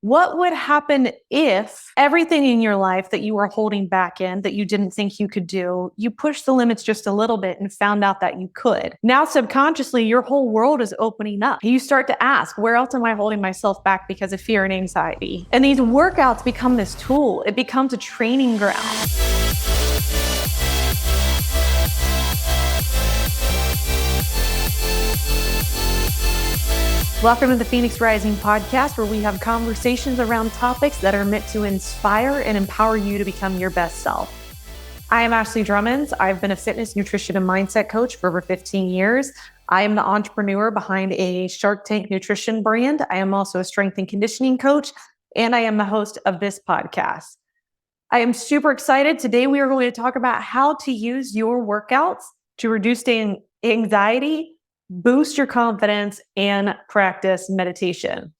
What would happen if everything in your life that you were holding back in that you didn't think you could do, you pushed the limits just a little bit and found out that you could? Now, subconsciously, your whole world is opening up. You start to ask, where else am I holding myself back because of fear and anxiety? And these workouts become this tool, it becomes a training ground. Welcome to the Phoenix Rising podcast, where we have conversations around topics that are meant to inspire and empower you to become your best self. I am Ashley Drummond. I've been a fitness, nutrition, and mindset coach for over 15 years. I am the entrepreneur behind a Shark Tank nutrition brand. I am also a strength and conditioning coach, and I am the host of this podcast. I am super excited. Today, we are going to talk about how to use your workouts to reduce anxiety, boost your confidence, and practice meditation.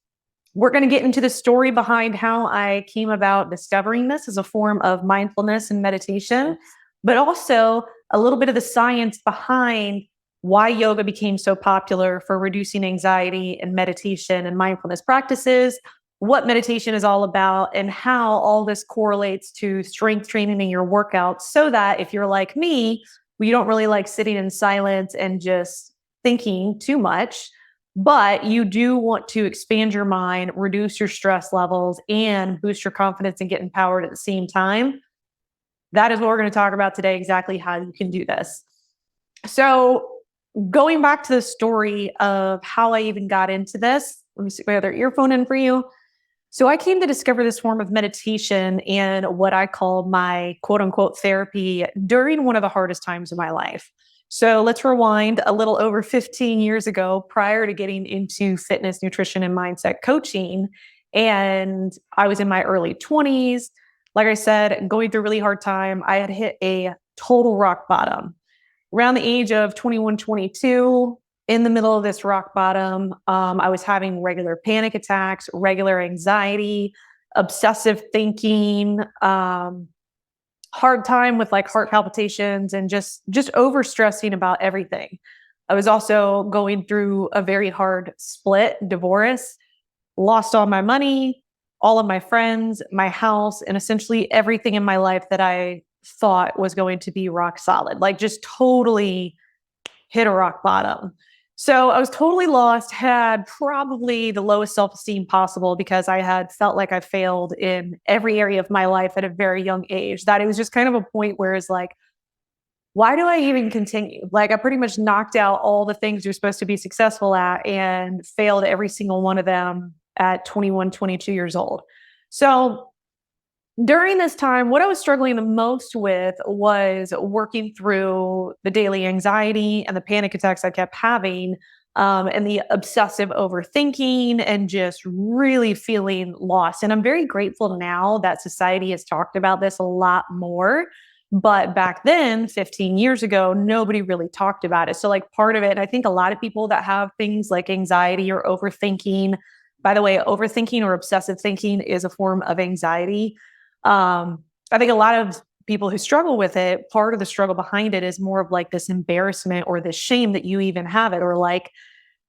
We're going to get into the story behind how I came about discovering this as a form of mindfulness and meditation, but also a little bit of the science behind why yoga became so popular for reducing anxiety and meditation and mindfulness practices, what meditation is all about, and how all this correlates to strength training in your workouts, so that if you're like me, you don't really like sitting in silence and just thinking too much, but you do want to expand your mind, reduce your stress levels, and boost your confidence and get empowered at the same time. That is what we're going to talk about today, exactly how you can do this. So going back to the story of how I even got into this, let me stick my other earphone in for you. So I came to discover this form of meditation and what I call my quote unquote therapy during one of the hardest times of my life. So let's rewind a little over 15 years ago, prior to getting into fitness, nutrition, and mindset coaching. And I was in my early 20s. Like I said, going through a really hard time. I had hit a total rock bottom. Around the age of 21, 22, in the middle of this rock bottom, I was having regular panic attacks, regular anxiety, obsessive thinking, hard time with like heart palpitations, and just over stressing about everything. I was also going through a very hard split, divorce, lost all my money, all of my friends, my house, and essentially everything in my life that I thought was going to be rock solid, like just totally hit a rock bottom. So I was totally lost, had probably the lowest self-esteem possible because I had felt like I failed in every area of my life at a very young age, that it was just kind of a point where it's like, why do I even continue? Like, I pretty much knocked out all the things you're supposed to be successful at and failed every single one of them at 21, 22 years old. So during this time, what I was struggling the most with was working through the daily anxiety and the panic attacks I kept having, and the obsessive overthinking, and just really feeling lost. And I'm very grateful now that society has talked about this a lot more. But back then, 15 years ago, nobody really talked about it. So, like, part of it, and I think a lot of people that have things like anxiety or overthinking, by the way, overthinking or obsessive thinking is a form of anxiety. I think a lot of people who struggle with it, part of the struggle behind it is more of like this embarrassment or this shame that you even have it, or like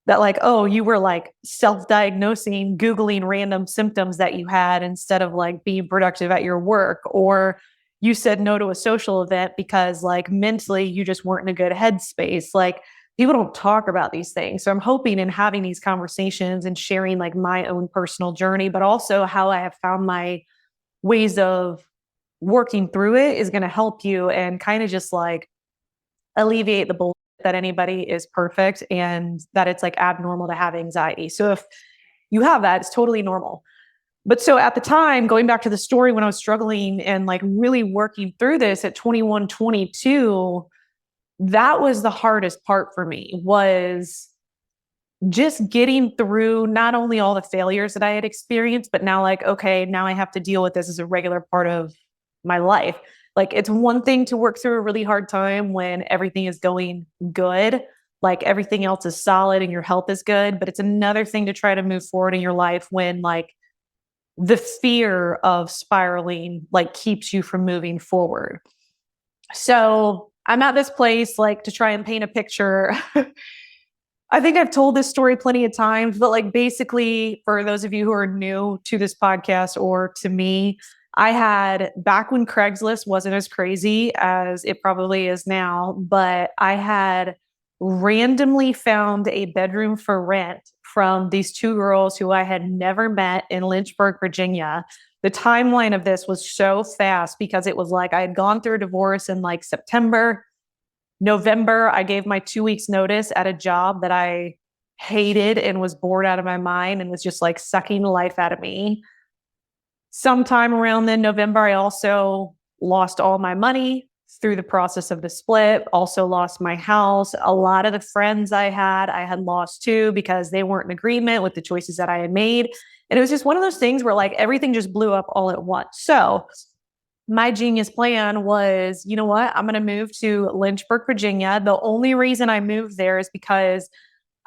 that, like, oh, you were like self-diagnosing, Googling random symptoms that you had instead of like being productive at your work, or you said no to a social event because like mentally you just weren't in a good headspace. Like, people don't talk about these things. So I'm hoping in having these conversations and sharing like my own personal journey, but also how I have found my ways of working through it, is going to help you and kind of just like alleviate the bullshit that anybody is perfect and that it's like abnormal to have anxiety. So if you have that, it's totally normal. But so at the time, going back to the story, when I was struggling and like really working through this at 21, 22, that was the hardest part for me, was just getting through not only all the failures that I had experienced, but now like, okay, now I have to deal with this as a regular part of my life. Like, it's one thing to work through a really hard time when everything is going good, like everything else is solid and your health is good, but it's another thing to try to move forward in your life when like the fear of spiraling like keeps you from moving forward. So I'm at this place, like, to try and paint a picture. I think I've told this story plenty of times, but like basically, for those of you who are new to this podcast or to me, I had back when Craigslist wasn't as crazy as it probably is now, but I had randomly found a bedroom for rent from these two girls who I had never met in Lynchburg, Virginia. The timeline of this was so fast because it was like I had gone through a divorce in like September. November, I gave my 2 weeks notice at a job that I hated and was bored out of my mind and was just like sucking life out of me. Sometime around then, November, I also lost all my money through the process of the split, also lost my house. A lot of the friends I had lost too because they weren't in agreement with the choices that I had made. And it was just one of those things where like everything just blew up all at once. So my genius plan was, you know what? I'm going to move to Lynchburg, Virginia. The only reason I moved there is because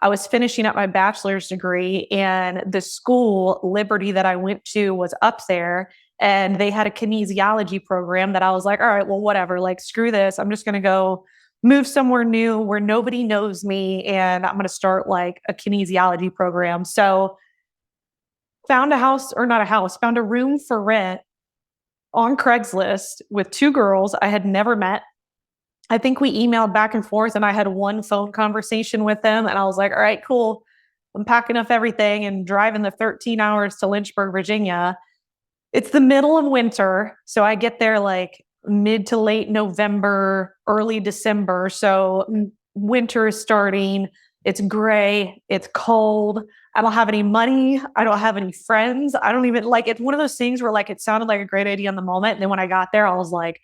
I was finishing up my bachelor's degree and the school, Liberty, that I went to was up there and they had a kinesiology program that I was like, all right, well, whatever, like, screw this. I'm just going to go move somewhere new where nobody knows me and I'm going to start like a kinesiology program. So found a house or not a house, found a room for rent on Craigslist with two girls I had never met. I think we emailed back and forth and I had one phone conversation with them. And I was like, all right, cool. I'm packing up everything and driving the 13 hours to Lynchburg, Virginia. It's the middle of winter. So I get there like mid to late November, early December. So winter is starting. It's gray. It's cold. I don't have any money. I don't have any friends. I don't even like it's one of those things where like it sounded like a great idea in the moment. And then when I got there, I was like,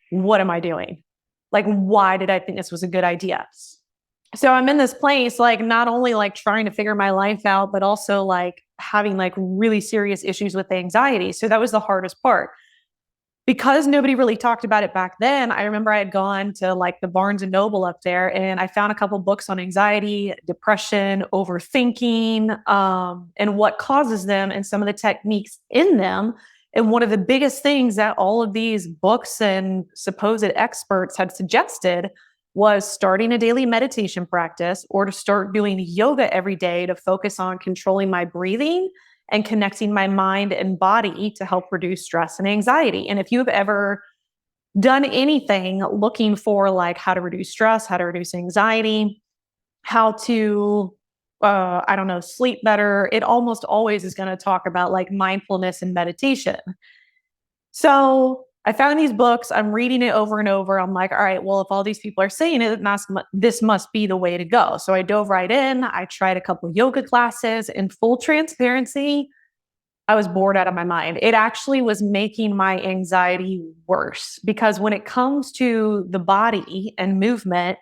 what am I doing? Like, why did I think this was a good idea? So I'm in this place, like not only like trying to figure my life out, but also like having like really serious issues with anxiety. So that was the hardest part. Because nobody really talked about it back then, I remember I had gone to like the Barnes and Noble up there and I found a couple books on anxiety, depression, overthinking, and what causes them and some of the techniques in them. And one of the biggest things that all of these books and supposed experts had suggested was starting a daily meditation practice or to start doing yoga every day to focus on controlling my breathing and connecting my mind and body to help reduce stress and anxiety. And if you've ever done anything looking for like how to reduce stress, how to reduce anxiety, how to, I don't know, sleep better, it almost always is going to talk about like mindfulness and meditation. So I found these books. I'm reading it over and over. I'm like, all right, well, if all these people are saying it, this must be the way to go. So I dove right in. I tried a couple yoga classes. In full transparency, I was bored out of my mind. It actually was making my anxiety worse because when it comes to the body and movement,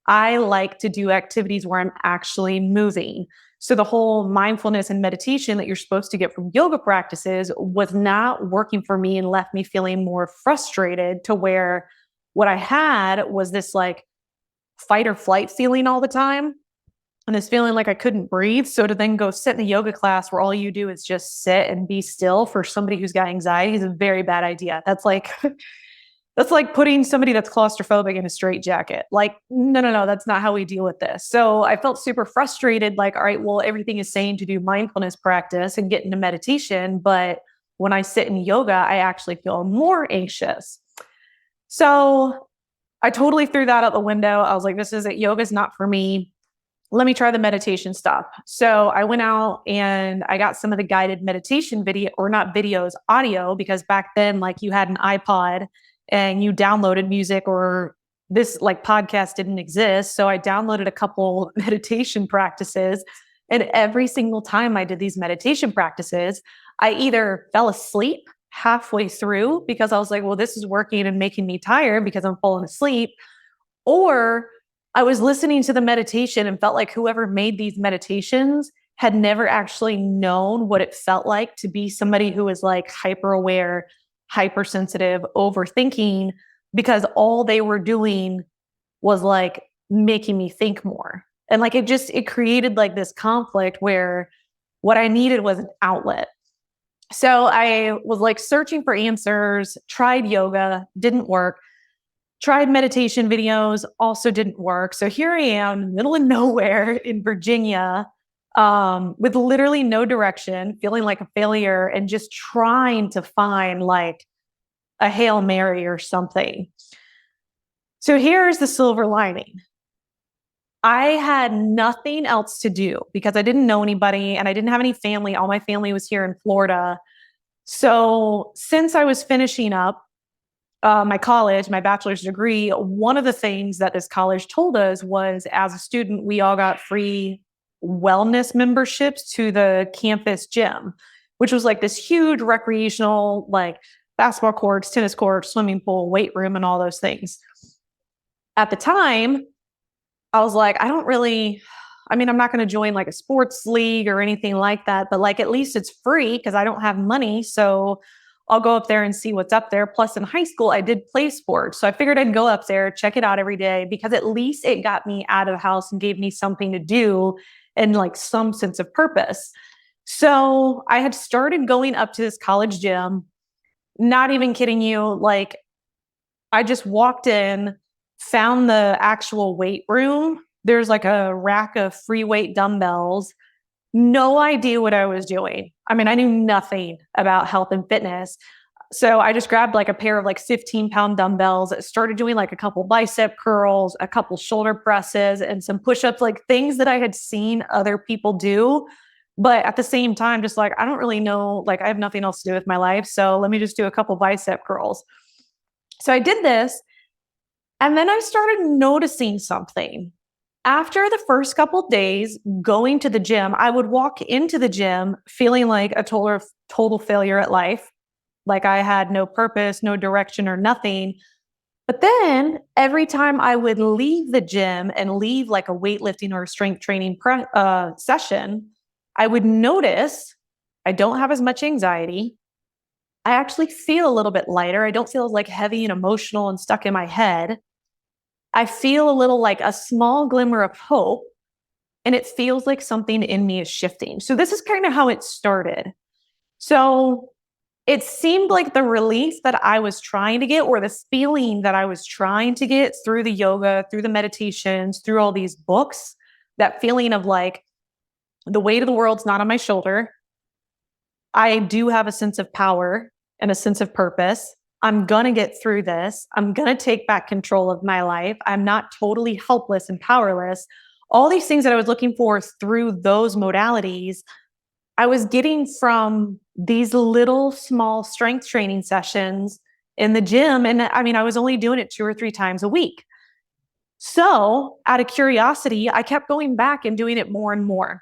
I like to do activities where I'm actually moving. So the whole mindfulness and meditation that you're supposed to get from yoga practices was not working for me and left me feeling more frustrated to where what I had was this like fight or flight feeling all the time and this feeling like I couldn't breathe. So to then go sit in a yoga class where all you do is just sit and be still for somebody who's got anxiety is a very bad idea. That's like that's like putting somebody that's claustrophobic in a straitjacket. Like, no, that's not how we deal with this. So I felt super frustrated, like, all right, well, everything is saying to do mindfulness practice and get into meditation. But when I sit in yoga, I actually feel more anxious. So I totally threw that out the window. I was like, this isn't yoga's not for me. Let me try the meditation stuff. So I went out and I got some of the guided meditation video, or not videos, audio, because back then, like you had an iPod and you downloaded music, or this like podcast didn't exist. So I downloaded a couple meditation practices. And every single time I did these meditation practices, I either fell asleep halfway through because I was like, well, this is working and making me tired because I'm falling asleep, or I was listening to the meditation and felt like whoever made these meditations had never actually known what it felt like to be somebody who is like hyper aware, hypersensitive, overthinking, because all they were doing was like making me think more. And like it created like this conflict where what I needed was an outlet. So I was like searching for answers, tried yoga, didn't work. Tried meditation videos, also didn't work. So here I am in the middle of nowhere in Virginia, with literally no direction, feeling like a failure and just trying to find like a Hail Mary or something. So here's the silver lining. I had nothing else to do because I didn't know anybody and I didn't have any family. All my family was here in Florida. So since I was finishing up my college, my bachelor's degree, one of the things that this college told us was as a student, we all got free wellness memberships to the campus gym, which was like this huge recreational, like basketball courts, tennis courts, swimming pool, weight room, and all those things. At the time, I was like, I'm not going to join like a sports league or anything like that, but like at least it's free because I don't have money. So I'll go up there and see what's up there. Plus, in high school, I did play sports. So I figured I'd go up there, check it out every day because at least it got me out of the house and gave me something to do and like some sense of purpose. So I had started going up to this college gym, not even kidding you. Like I just walked in, found the actual weight room. There's like a rack of free weight dumbbells. No idea what I was doing. I mean, I knew nothing about health and fitness. So I just grabbed like a pair of like 15-pound dumbbells, started doing like a couple bicep curls, a couple shoulder presses, and some push-ups, like things that I had seen other people do. But at the same time, just like, I don't really know, like I have nothing else to do with my life. So let me just do a couple bicep curls. So I did this. And then I started noticing something. After the first couple days going to the gym, I would walk into the gym feeling like a total failure at life, like I had no purpose, no direction, or nothing. But then every time I would leave the gym and leave like a weightlifting or a strength training session, I would notice I don't have as much anxiety. I actually feel a little bit lighter. I don't feel like heavy and emotional and stuck in my head. I feel a little like a small glimmer of hope, and it feels like something in me is shifting. So this is kind of how it started. So it seemed like the relief that I was trying to get, or the feeling that I was trying to get through the yoga, through the meditations, through all these books, that feeling of like the weight of the world's not on my shoulder. I do have a sense of power and a sense of purpose. I'm going to get through this. I'm going to take back control of my life. I'm not totally helpless and powerless. All these things that I was looking for through those modalities, I was getting from these little small strength training sessions in the gym. And I mean, I was only doing it 2 or 3 times a week. So out of curiosity, I kept going back and doing it more and more.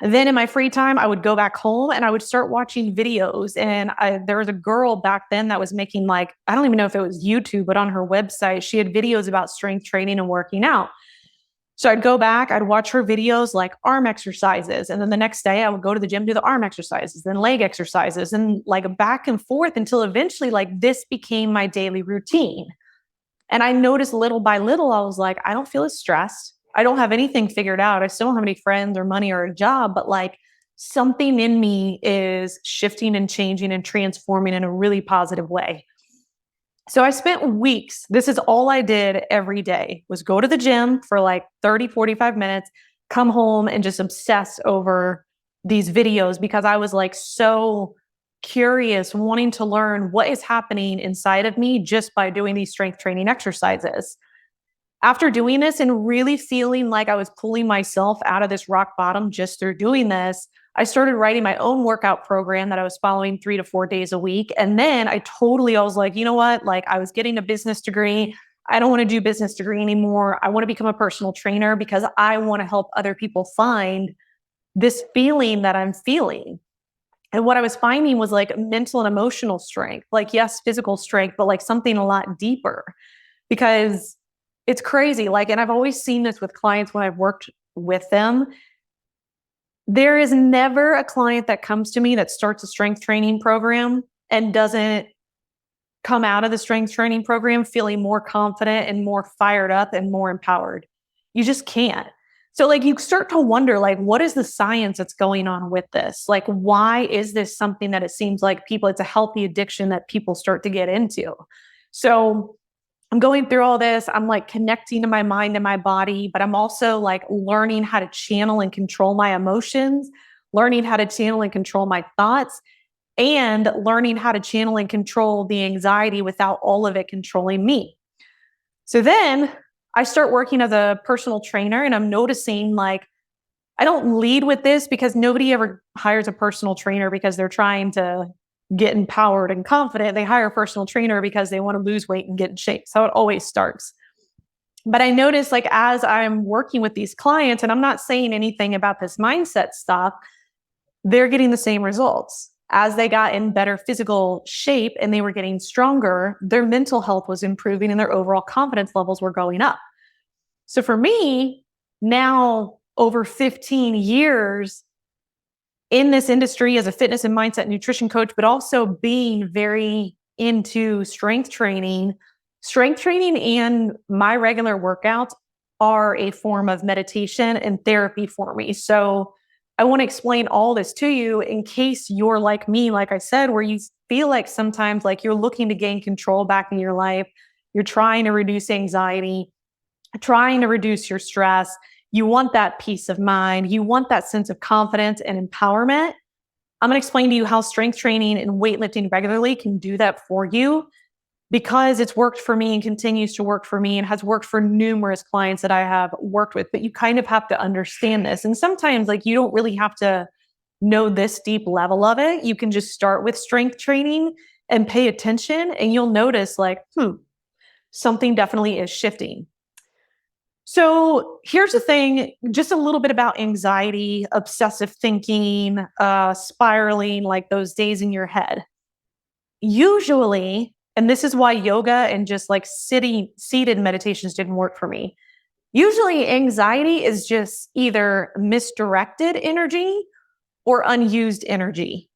And then in my free time, I would go back home and I would start watching videos. And there was a girl back then that was making like, I don't even know if it was YouTube, but on her website, she had videos about strength training and working out. So I'd go back, I'd watch her videos like arm exercises. And then the next day I would go to the gym, do the arm exercises, then leg exercises, and like back and forth until eventually like this became my daily routine. And I noticed little by little, I was like, I don't feel as stressed. I don't have anything figured out. I still don't have any friends or money or a job, but like something in me is shifting and changing and transforming in a really positive way. So I spent weeks. This is all I did every day was go to the gym for like 30, 45 minutes, come home and just obsess over these videos because I was like so curious, wanting to learn what is happening inside of me just by doing these strength training exercises. After doing this and really feeling like I was pulling myself out of this rock bottom just through doing this, I started writing my own workout program that I was following 3 to 4 days a week. And then I was like, you know what? Like I was getting a business degree. I don't want to do business degree anymore. I want to become a personal trainer because I want to help other people find this feeling that I'm feeling. And what I was finding was like mental and emotional strength, like yes, physical strength, but like something a lot deeper because it's crazy. Like, and I've always seen this with clients when I've worked with them. There is never a client that comes to me that starts a strength training program and doesn't come out of the strength training program feeling more confident and more fired up and more empowered. You just can't. So like you start to wonder, like, what is the science that's going on with this? Like, why is this something that it seems like it's a healthy addiction that people start to get into? So I'm going through all this. I'm like connecting to my mind and my body, but I'm also like learning how to channel and control my emotions, learning how to channel and control my thoughts, and learning how to channel and control the anxiety without all of it controlling me. So then I start working as a personal trainer, and I'm noticing like I don't lead with this because nobody ever hires a personal trainer because they're trying to get empowered and confident. They hire a personal trainer because they want to lose weight and get in shape. So it always starts. But I notice like as I'm working with these clients, and I'm not saying anything about this mindset stuff, they're getting the same results. As they got in better physical shape and they were getting stronger, their mental health was improving and their overall confidence levels were going up. So for me, now over 15 years in this industry as a fitness and mindset nutrition coach, but also being very into strength training and my regular workouts are a form of meditation and therapy for me. So I want to explain all this to you in case you're like me, like I said, where you feel like sometimes like you're looking to gain control back in your life. You're trying to reduce anxiety, trying to reduce your stress. You want that peace of mind. You want that sense of confidence and empowerment. I'm going to explain to you how strength training and weightlifting regularly can do that for you because it's worked for me and continues to work for me and has worked for numerous clients that I have worked with. But you kind of have to understand this. And sometimes like you don't really have to know this deep level of it. You can just start with strength training and pay attention and you'll notice like, something definitely is shifting. So here's the thing, just a little bit about anxiety, obsessive thinking, spiraling, like those days in your head. Usually, and this is why yoga and just like seated meditations didn't work for me. Usually anxiety is just either misdirected energy or unused energy.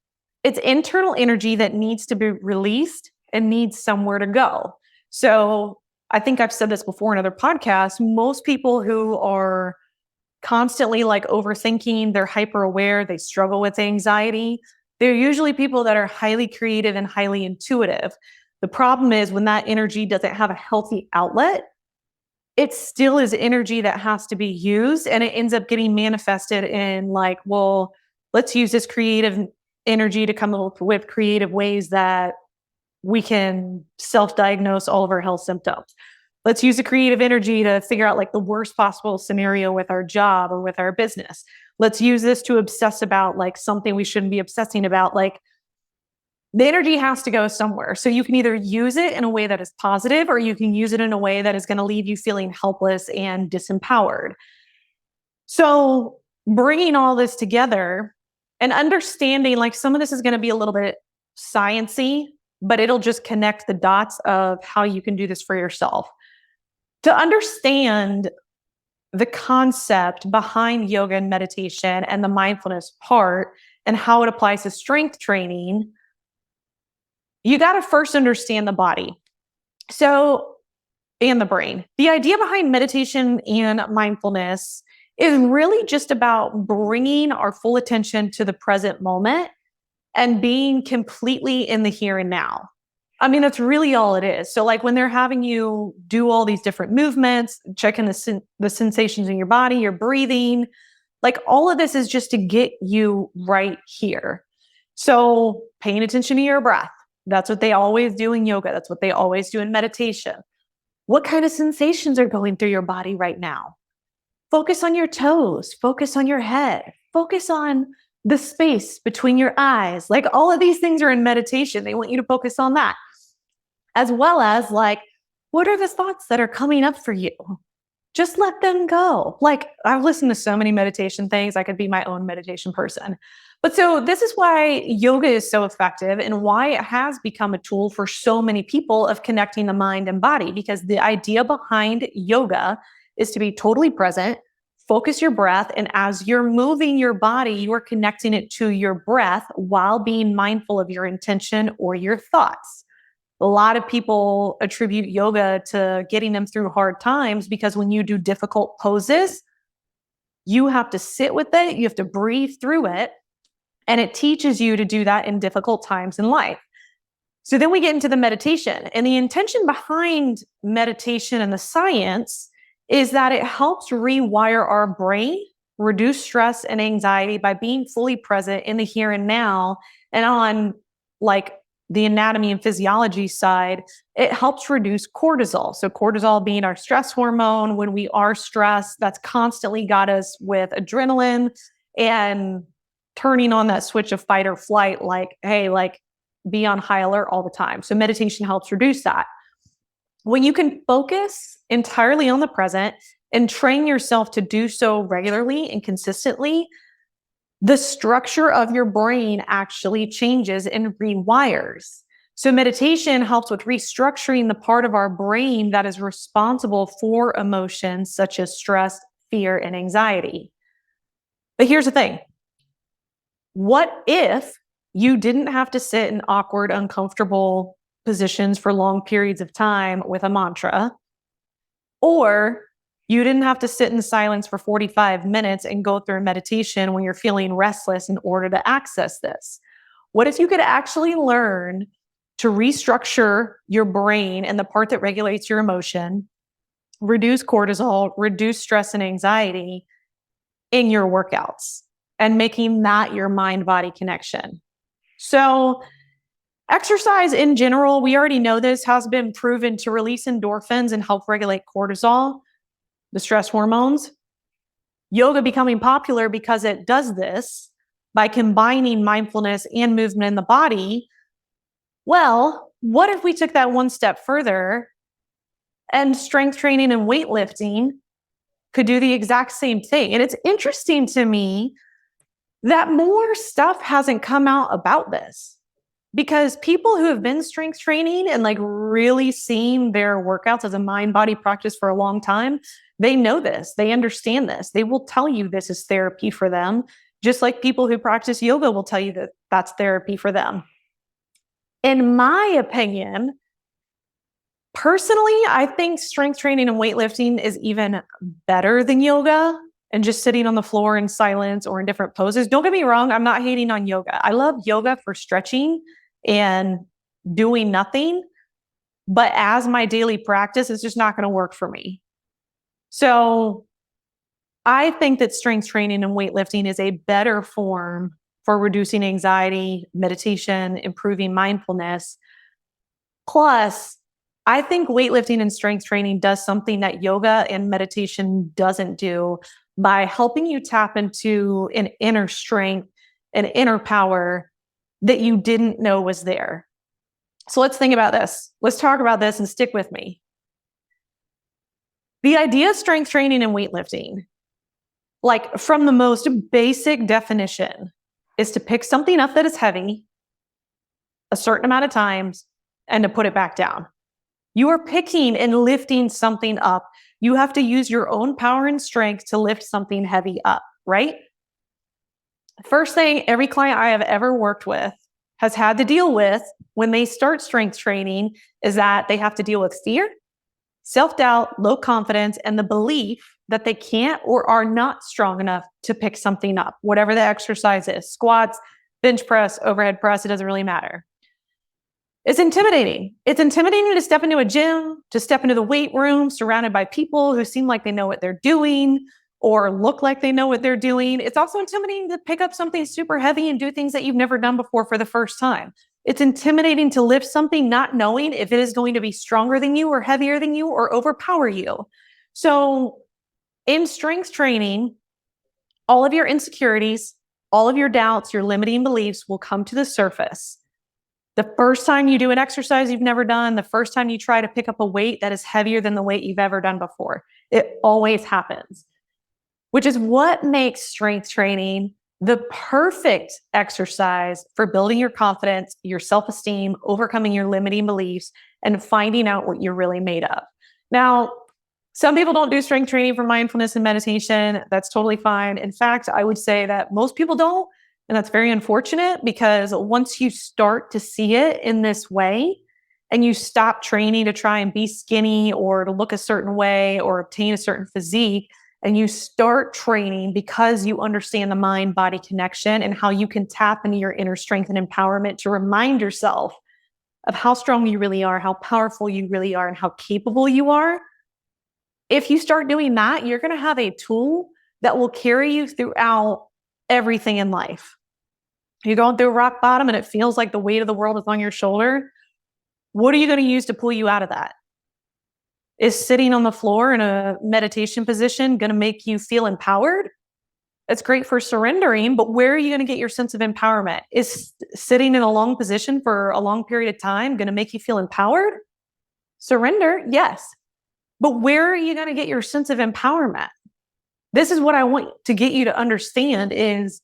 It's internal energy that needs to be released and needs somewhere to go. So I think I've said this before in other podcasts. Most people who are constantly like overthinking, they're hyper aware, they struggle with anxiety. They're usually people that are highly creative and highly intuitive. The problem is when that energy doesn't have a healthy outlet, it still is energy that has to be used and it ends up getting manifested in like, well, let's use this creative energy to come up with creative ways that we can self-diagnose all of our health symptoms. Let's use the creative energy to figure out like the worst possible scenario with our job or with our business. Let's use this to obsess about like something we shouldn't be obsessing about. Like the energy has to go somewhere. So you can either use it in a way that is positive or you can use it in a way that is going to leave you feeling helpless and disempowered. So bringing all this together and understanding like some of this is going to be a little bit sciencey, but it'll just connect the dots of how you can do this for yourself. To understand the concept behind yoga and meditation and the mindfulness part and how it applies to strength training, you got to first understand the body. So, and the brain. The idea behind meditation and mindfulness is really just about bringing our full attention to the present moment and being completely in the here and now. I mean, that's really all it is. So like when they're having you do all these different movements, checking the sensations in your body, your breathing, like all of this is just to get you right here. So paying attention to your breath. That's what they always do in yoga. That's what they always do in meditation. What kind of sensations are going through your body right now? Focus on your toes, focus on your head, focus on the space between your eyes. Like all of these things are in meditation. They want you to focus on that. As well as like, what are the thoughts that are coming up for you? Just let them go. Like I've listened to so many meditation things. I could be my own meditation person. But so this is why yoga is so effective and why it has become a tool for so many people of connecting the mind and body, because the idea behind yoga is to be totally present, focus your breath, and as you're moving your body, you're connecting it to your breath while being mindful of your intention or your thoughts. A lot of people attribute yoga to getting them through hard times because when you do difficult poses, you have to sit with it, you have to breathe through it, and it teaches you to do that in difficult times in life. So then we get into the meditation, and the intention behind meditation and the science is that it helps rewire our brain, reduce stress and anxiety by being fully present in the here and now. And on like the anatomy and physiology side, it helps reduce cortisol. So cortisol being our stress hormone. When we are stressed, that's constantly got us with adrenaline and turning on that switch of fight or flight, like, hey, like be on high alert all the time. So meditation helps reduce that. When you can focus entirely on the present and train yourself to do so regularly and consistently, the structure of your brain actually changes and rewires. So meditation helps with restructuring the part of our brain that is responsible for emotions such as stress, fear, and anxiety. But here's the thing. What if you didn't have to sit in awkward, uncomfortable positions for long periods of time with a mantra, or you didn't have to sit in silence for 45 minutes and go through a meditation when you're feeling restless in order to access this? What if you could actually learn to restructure your brain and the part that regulates your emotion, reduce cortisol, reduce stress and anxiety in your workouts, and making that your mind-body connection? So exercise in general, we already know this, has been proven to release endorphins and help regulate cortisol, the stress hormones. Yoga becoming popular because it does this by combining mindfulness and movement in the body. Well, what if we took that one step further and strength training and weightlifting could do the exact same thing? And it's interesting to me that more stuff hasn't come out about this, because people who have been strength training and like really seen their workouts as a mind-body practice for a long time, they know this, they understand this. They will tell you this is therapy for them, just like people who practice yoga will tell you that that's therapy for them. In my opinion, personally, I think strength training and weightlifting is even better than yoga and just sitting on the floor in silence or in different poses. Don't get me wrong, I'm not hating on yoga. I love yoga for stretching and doing nothing, but as my daily practice, it's just not going to work for me. So I think that strength training and weightlifting is a better form for reducing anxiety, meditation, improving mindfulness. Plus, I think weightlifting and strength training does something that yoga and meditation doesn't do by helping you tap into an inner strength, an inner power that you didn't know was there. So let's think about this. Let's talk about this and stick with me. The idea of strength training and weightlifting, like from the most basic definition, is to pick something up that is heavy a certain amount of times and to put it back down. You are picking and lifting something up. You have to use your own power and strength to lift something heavy up, right? First thing every client I have ever worked with has had to deal with when they start strength training is that they have to deal with fear, self-doubt, low confidence, and the belief that they can't or are not strong enough to pick something up, whatever the exercise is, squats, bench press, overhead press, it doesn't really matter. It's intimidating. It's intimidating to step into a gym, to step into the weight room surrounded by people who seem like they know what they're doing or look like they know what they're doing. It's also intimidating to pick up something super heavy and do things that you've never done before for the first time. It's intimidating to lift something not knowing if it is going to be stronger than you or heavier than you or overpower you. So in strength training, all of your insecurities, all of your doubts, your limiting beliefs will come to the surface. The first time you do an exercise you've never done, the first time you try to pick up a weight that is heavier than the weight you've ever done before, it always happens, which is what makes strength training the perfect exercise for building your confidence, your self-esteem, overcoming your limiting beliefs, and finding out what you're really made of. Now, some people don't do strength training for mindfulness and meditation. That's totally fine. In fact, I would say that most people don't. And that's very unfortunate, because once you start to see it in this way and you stop training to try and be skinny or to look a certain way or obtain a certain physique, and you start training because you understand the mind-body connection and how you can tap into your inner strength and empowerment to remind yourself of how strong you really are, how powerful you really are, and how capable you are, if you start doing that, you're going to have a tool that will carry you throughout everything in life. You're going through rock bottom and it feels like the weight of the world is on your shoulder. What are you going to use to pull you out of that? Is sitting on the floor in a meditation position going to make you feel empowered? It's great for surrendering, but where are you going to get your sense of empowerment? Is sitting in a long position for a long period of time going to make you feel empowered? Surrender, yes. But where are you going to get your sense of empowerment? This is what I want to get you to understand is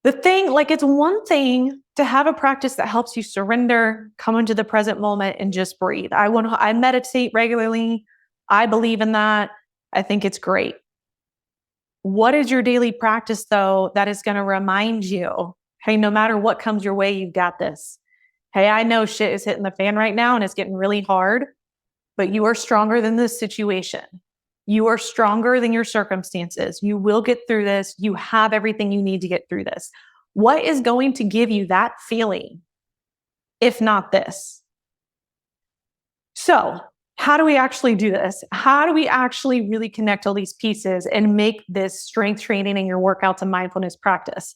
the thing, like it's one thing to have a practice that helps you surrender, come into the present moment and just breathe. I meditate regularly. I believe in that. I think it's great. What is your daily practice though that is going to remind you, hey, no matter what comes your way, you've got this. Hey, I know shit is hitting the fan right now and it's getting really hard, but you are stronger than this situation. You are stronger than your circumstances. You will get through this. You have everything you need to get through this. What is going to give you that feeling, if not this? So, how do we actually do this? How do we actually really connect all these pieces and make this strength training in your workouts a mindfulness practice?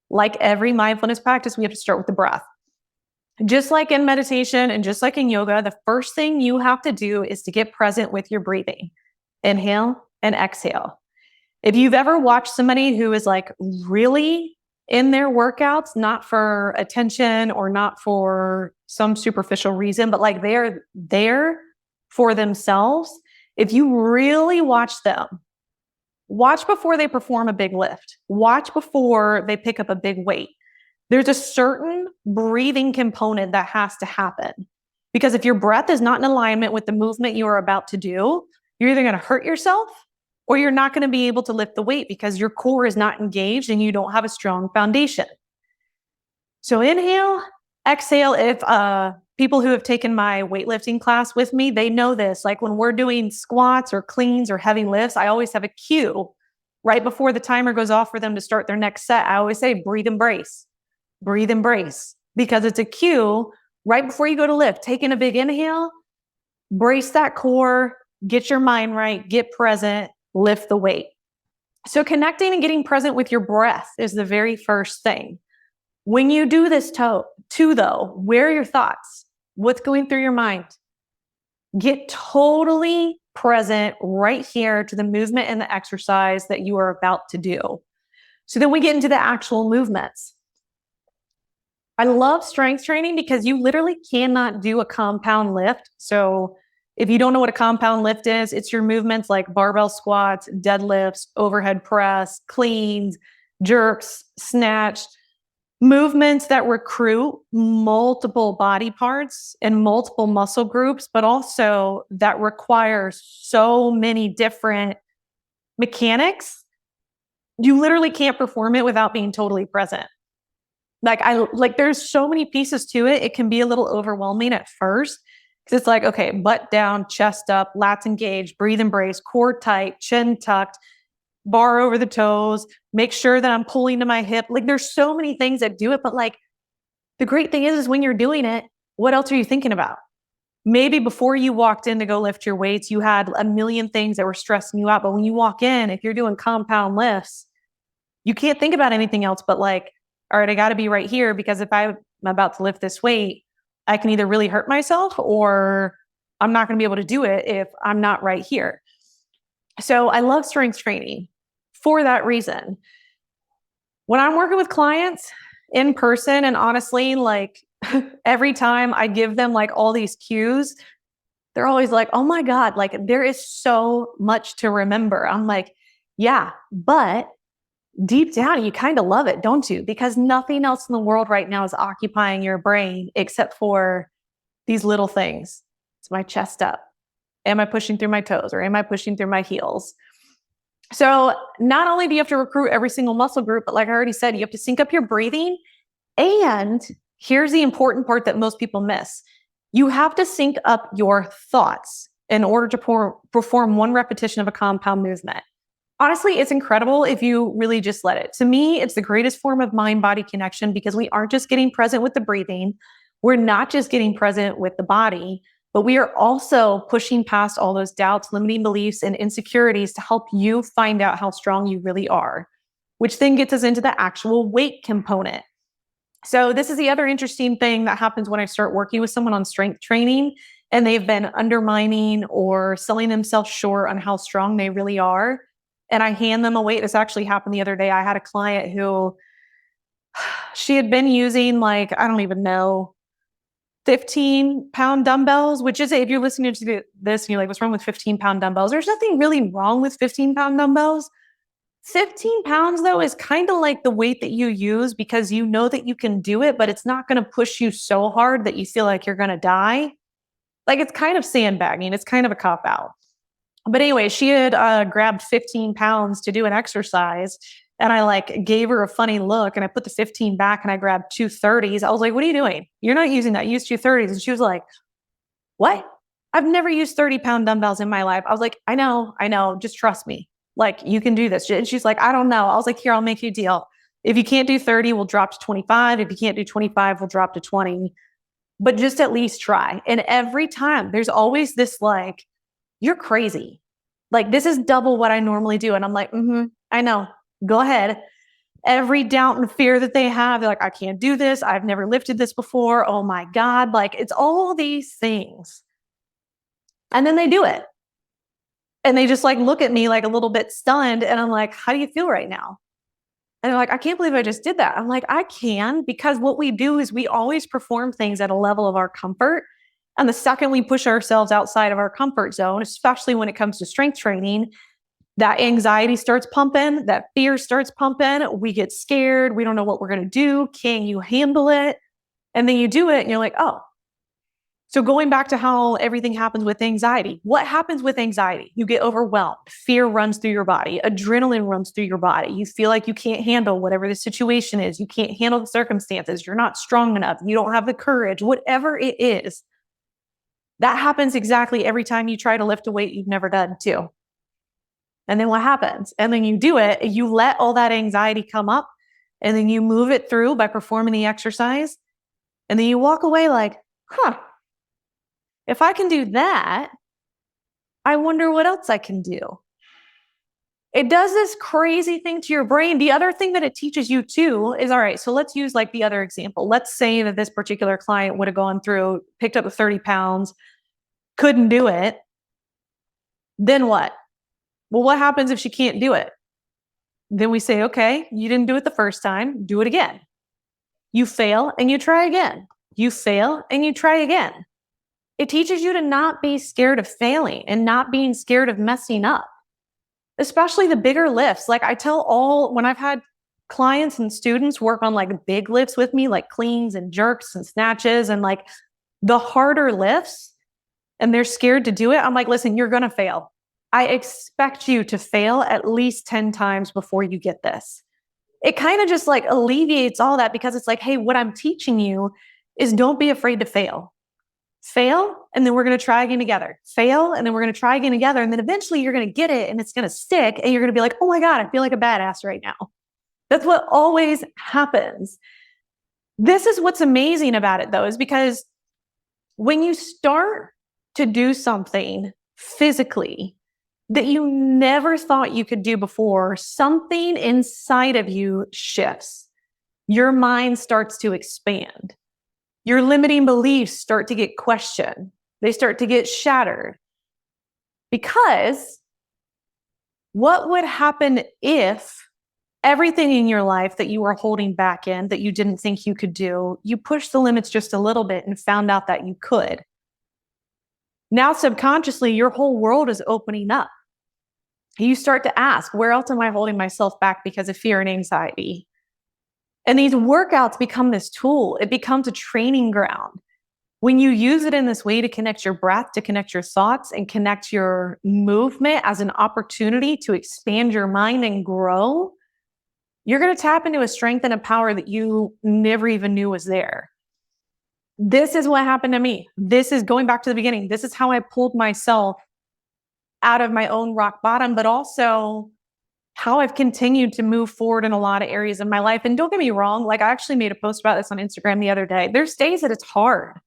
Like every mindfulness practice, we have to start with the breath. Just like in meditation and just like in yoga, the first thing you have to do is to get present with your breathing. Inhale and exhale. If you've ever watched somebody who is like really in their workouts, not for attention or not for some superficial reason, but like they're there for themselves. If you really watch them, watch before they perform a big lift, watch before they pick up a big weight. There's a certain breathing component that has to happen because if your breath is not in alignment with the movement you are about to do, you're either going to hurt yourself or you're not going to be able to lift the weight because your core is not engaged and you don't have a strong foundation. So inhale, exhale. If people who have taken my weightlifting class with me, they know this. Like when we're doing squats or cleans or heavy lifts, I always have a cue right before the timer goes off for them to start their next set. I always say, breathe and brace, because it's a cue right before you go to lift. Taking a big inhale, brace that core, get your mind right, get present, lift the weight. So connecting and getting present with your breath is the very first thing. When you do this too, though, where are your thoughts? What's going through your mind? Get totally present right here to the movement and the exercise that you are about to do. So then we get into the actual movements. I love strength training because you literally cannot do a compound lift. So if you don't know what a compound lift is, it's your movements like barbell squats, deadlifts, overhead press, cleans, jerks, snatch, movements that recruit multiple body parts and multiple muscle groups, but also that requires so many different mechanics. You literally can't perform it without being totally present. There's so many pieces to it. It can be a little overwhelming at first because it's like, okay, butt down, chest up, lats engaged, breathe and brace, core tight, chin tucked, bar over the toes, make sure that I'm pulling to my hip. Like there's so many things that do it, but like the great thing is when you're doing it, what else are you thinking about? Maybe before you walked in to go lift your weights, you had a million things that were stressing you out. But when you walk in, if you're doing compound lifts, you can't think about anything else but like, all right, I got to be right here because if I'm about to lift this weight, I can either really hurt myself or I'm not going to be able to do it if I'm not right here. So I love strength training for that reason. When I'm working with clients in person, and honestly, like every time I give them like all these cues, they're always like, oh my God, like there is so much to remember. I'm like, yeah, but deep down, you kind of love it, don't you? Because nothing else in the world right now is occupying your brain except for these little things. Is my chest up? Am I pushing through my toes or am I pushing through my heels? So not only do you have to recruit every single muscle group, but like I already said, you have to sync up your breathing. And here's the important part that most people miss. You have to sync up your thoughts in order to perform one repetition of a compound movement. Honestly, it's incredible if you really just let it. To me, it's the greatest form of mind-body connection because we aren't just getting present with the breathing. we're not just getting present with the body, but we are also pushing past all those doubts, limiting beliefs, and insecurities to help you find out how strong you really are, which then gets us into the actual weight component. So this is the other interesting thing that happens when I start working with someone on strength training and they've been undermining or selling themselves short on how strong they really are. And I hand them a weight. This actually happened the other day. I had a client who she had been using like, I don't even know, 15-pound dumbbells, which is, if you're listening to this and you're like, what's wrong with 15-pound dumbbells? There's nothing really wrong with 15-pound dumbbells. 15 pounds, though, is kind of like the weight that you use because you know that you can do it, but it's not going to push you so hard that you feel like you're going to die. Like, it's kind of sandbagging. It's kind of a cop out. But anyway, she had grabbed 15 pounds to do an exercise. And I like gave her a funny look and I put the 15 back and I grabbed two 30s. I was like, what are you doing? You're not using that. Use two 30s. And she was like, what? I've never used 30-pound dumbbells in my life. I was like, I know. Just trust me. Like, you can do this. And she's like, I don't know. I was like, here, I'll make you a deal. If you can't do 30, we'll drop to 25. If you can't do 25, we'll drop to 20. But just at least try. And every time there's always this like, you're crazy. Like, this is double what I normally do. And I'm like, I know. Go ahead. Every doubt and fear that they have, they're like, I can't do this. I've never lifted this before. Oh my God. Like, it's all these things. And then they do it. And they just like look at me like a little bit stunned. And I'm like, how do you feel right now? And they're like, I can't believe I just did that. I'm like, I can, because what we do is we always perform things at a level of our comfort. And the second we push ourselves outside of our comfort zone, especially when it comes to strength training, that anxiety starts pumping, that fear starts pumping. We get scared. We don't know what we're going to do. Can you handle it? And then you do it and you're like, oh. So going back to how everything happens with anxiety, what happens with anxiety? You get overwhelmed. Fear runs through your body. Adrenaline runs through your body. You feel like you can't handle whatever the situation is. You can't handle the circumstances. You're not strong enough. You don't have the courage, whatever it is. That happens exactly every time you try to lift a weight you've never done too. And then what happens? And then you do it, you let all that anxiety come up, and then you move it through by performing the exercise. And then you walk away like, if I can do that, I wonder what else I can do. It does this crazy thing to your brain. The other thing that it teaches you too is, all right, so let's use like the other example. Let's say that this particular client would have gone through, picked up the 30 pounds, couldn't do it. Then what? Well, what happens if she can't do it? Then we say, okay, you didn't do it the first time, do it again. You fail and you try again. You fail and you try again. It teaches you to not be scared of failing and not being scared of messing up, especially the bigger lifts. Like when I've had clients and students work on like big lifts with me, like cleans and jerks and snatches and like the harder lifts, and they're scared to do it. I'm like, listen, you're going to fail. I expect you to fail at least 10 times before you get this. It kind of just like alleviates all that, because it's like, hey, what I'm teaching you is don't be afraid to fail. Fail, and then we're going to try again together. Fail, and then we're going to try again together. And then eventually you're going to get it and it's going to stick and you're going to be like, oh my God, I feel like a badass right now. That's what always happens. This is what's amazing about it though, is because when you start to do something physically that you never thought you could do before, something inside of you shifts. Your mind starts to expand. Your limiting beliefs start to get questioned. They start to get shattered. Because what would happen if everything in your life that you were holding back in, that you didn't think you could do, you pushed the limits just a little bit and found out that you could? Now, subconsciously, your whole world is opening up. You start to ask, where else am I holding myself back because of fear and anxiety? And these workouts become this tool. It becomes a training ground. When you use it in this way to connect your breath, to connect your thoughts, and connect your movement as an opportunity to expand your mind and grow, you're going to tap into a strength and a power that you never even knew was there. This is what happened to me. This is going back to the beginning. This is how I pulled myself out of my own rock bottom, but also how I've continued to move forward in a lot of areas of my life. And don't get me wrong, like I actually made a post about this on Instagram the other day. There's days that it's hard.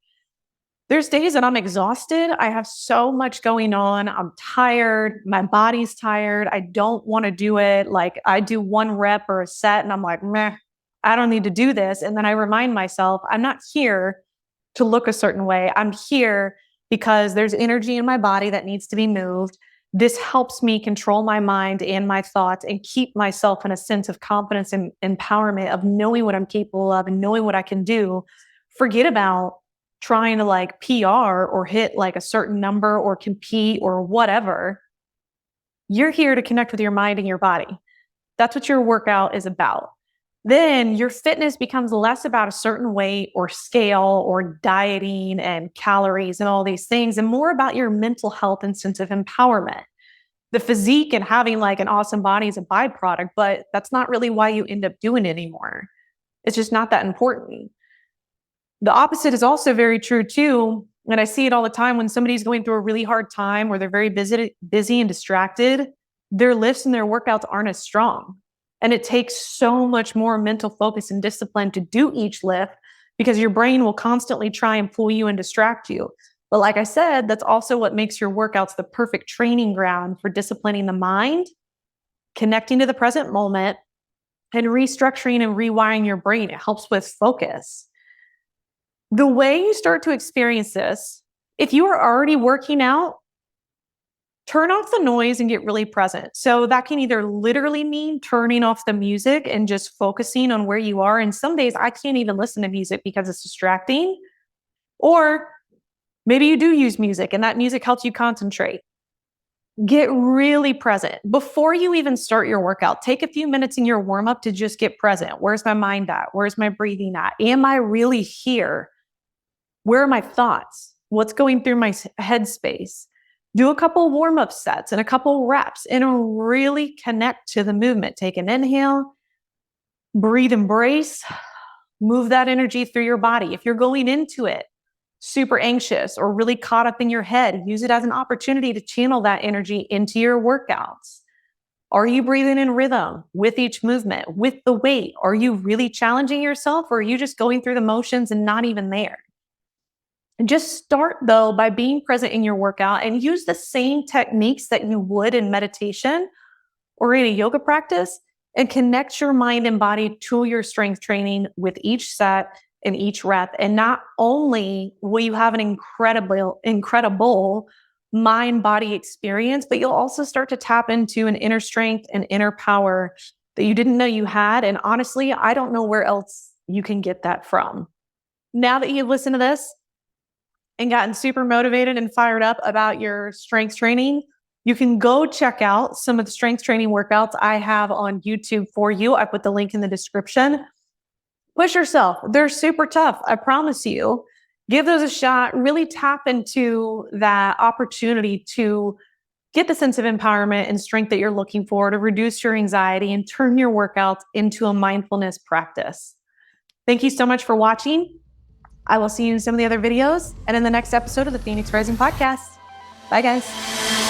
There's days that I'm exhausted. I have so much going on. I'm tired. My body's tired. I don't want to do it. Like I do one rep or a set and I'm like, meh, I don't need to do this. And then I remind myself, I'm not here to look a certain way. I'm here because there's energy in my body that needs to be moved. This helps me control my mind and my thoughts and keep myself in a sense of confidence and empowerment of knowing what I'm capable of and knowing what I can do. Forget about trying to like PR or hit like a certain number or compete or whatever. You're here to connect with your mind and your body. That's what your workout is about. Then your fitness becomes less about a certain weight or scale or dieting and calories and all these things, and more about your mental health and sense of empowerment. The physique and having like an awesome body is a byproduct, but that's not really why you end up doing it anymore. It's just not that important. The opposite is also very true too. And I see it all the time when somebody's going through a really hard time or they're very busy and distracted, their lifts and their workouts aren't as strong. And it takes so much more mental focus and discipline to do each lift because your brain will constantly try and pull you and distract you. But like I said, that's also what makes your workouts the perfect training ground for disciplining the mind, connecting to the present moment, and restructuring and rewiring your brain. It helps with focus. The way you start to experience this, if you are already working out, turn off the noise and get really present. So that can either literally mean turning off the music and just focusing on where you are. And some days I can't even listen to music because it's distracting. Or maybe you do use music and that music helps you concentrate. Get really present. Before you even start your workout, take a few minutes in your warm-up to just get present. Where's my mind at? Where's my breathing at? Am I really here? Where are my thoughts? What's going through my headspace? Do a couple warm-up sets and a couple reps and really connect to the movement. Take an inhale, breathe, embrace, move that energy through your body. If you're going into it super anxious or really caught up in your head, use it as an opportunity to channel that energy into your workouts. Are you breathing in rhythm with each movement, with the weight? Are you really challenging yourself or are you just going through the motions and not even there? And just start though by being present in your workout and use the same techniques that you would in meditation or in a yoga practice and connect your mind and body to your strength training with each set and each rep. And not only will you have an incredible mind-body experience, but you'll also start to tap into an inner strength and inner power that you didn't know you had. And honestly, I don't know where else you can get that from. Now that you've listened to this, and gotten super motivated and fired up about your strength training, you can go check out some of the strength training workouts I have on YouTube for you. I put the link in the description. Push yourself. They're super tough. I promise you. Give those a shot. Really tap into that opportunity to get the sense of empowerment and strength that you're looking for to reduce your anxiety and turn your workouts into a mindfulness practice. Thank you so much for watching. I will see you in some of the other videos and in the next episode of the Phoenix Rising podcast. Bye, guys.